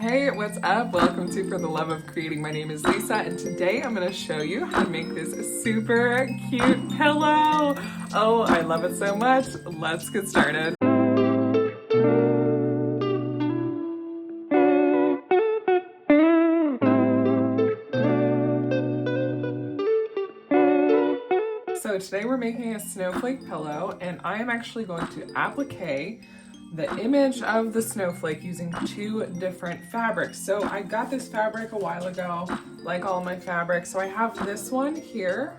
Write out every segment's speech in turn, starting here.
Hey, what's up? Welcome to For the Love of Creating. My name is Lisa, and today I'm going to show you how to make this super cute pillow. Oh, I love it so much. Let's get started. So today we're making a snowflake pillow, and I am actually going to applique the image of the snowflake using two different fabrics. So I got this fabric a while ago, like all my fabrics. So I have this one here,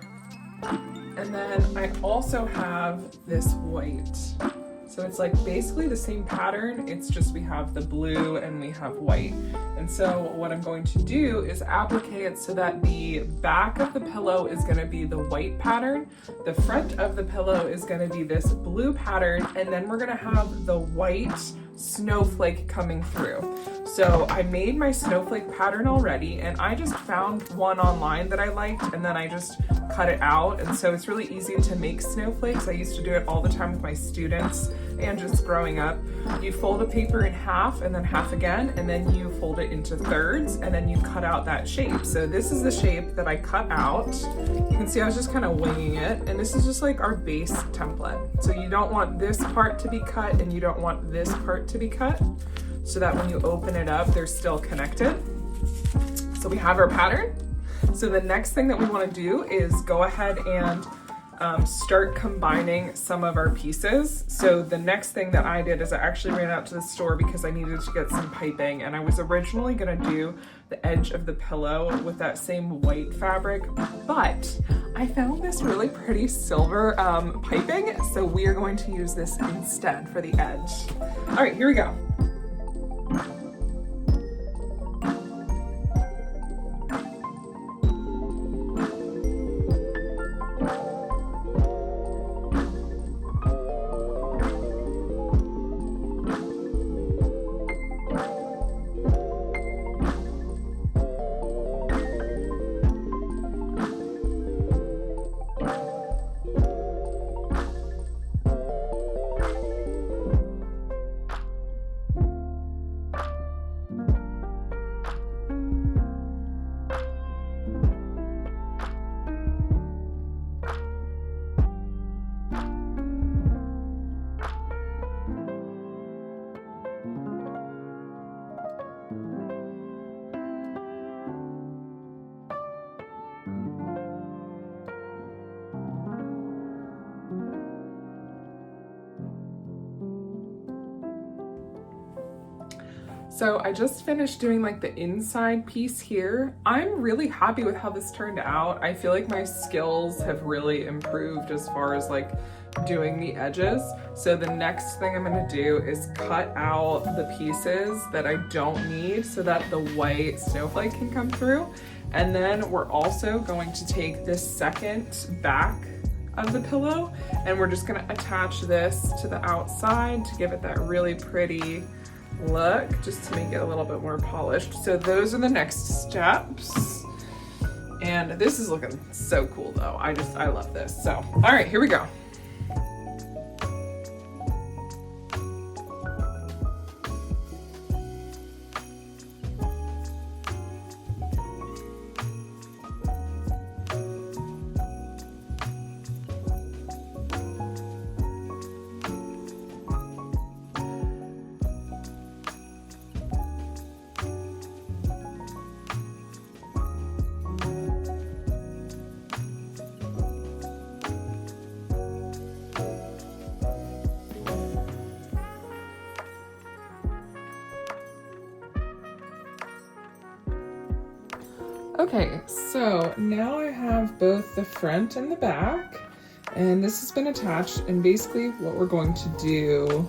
and then I also have this white. So it's like basically the same pattern, it's just we have the blue and we have white. And so what I'm going to do is applique it so that the back of the pillow is gonna be the white pattern, the front of the pillow is gonna be this blue pattern, and then we're gonna have the white snowflake coming through. So I made my snowflake pattern already, and I just found one online that I liked, and then I just cut it out. And so it's really easy to make snowflakes. I used to do it all the time with my students and just growing up. You fold a paper in half and then half again, and then you fold it into thirds, and then you cut out that shape. So this is the shape that I cut out. You can see I was just kind of winging it, and this is just like our base template. So you don't want this part to be cut and you don't want this part to be cut, so that when you open it up, they're still connected. So we have our pattern. So the next thing that we want to do is go ahead and start combining some of our pieces. So the next thing that I did is I actually ran out to the store because I needed to get some piping, and I was originally gonna do the edge of the pillow with that same white fabric, but I found this really pretty silver piping, so we are going to use this instead for the edge. All right, here we go. So I just finished doing like the inside piece here. I'm really happy with how this turned out. I feel like my skills have really improved as far as like doing the edges. So the next thing I'm gonna do is cut out the pieces that I don't need so that the white snowflake can come through. And then we're also going to take this second back of the pillow, and we're just gonna attach this to the outside to give it that really pretty look, just to make it a little bit more polished. So those are the next steps, and this is looking so cool though. I love this. So all right, here we go. Okay, so now I have both the front and the back, and this has been attached, and basically what we're going to do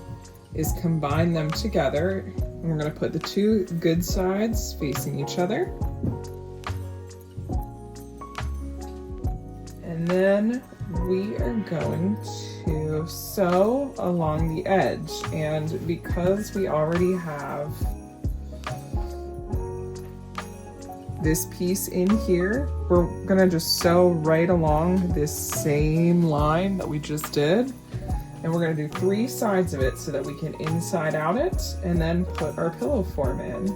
is combine them together, and we're going to put the two good sides facing each other. And then we are going to sew along the edge, and because we already have this piece in here, we're gonna just sew right along this same line that we just did. And we're gonna do 3 sides of it so that we can inside out it and then put our pillow form in.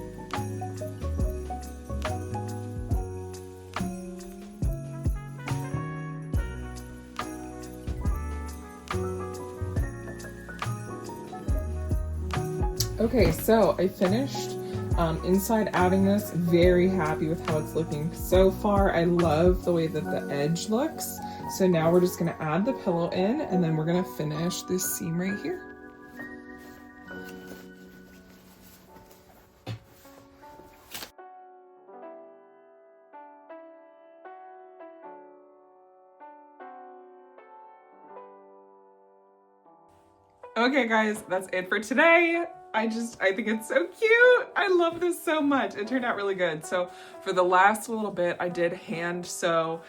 Okay, so I finished inside outing this. Very happy with how it's looking so far. I love the way that the edge looks. So now we're just gonna add the pillow in, and then we're gonna finish this seam right here. Okay guys, that's it for today. I think it's so cute. I love this so much. It turned out really good. So for the last little bit, I did hand sew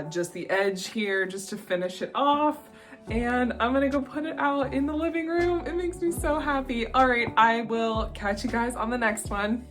just the edge here just to finish it off. And I'm gonna go put it out in the living room. It makes me so happy. All right, I will catch you guys on the next one.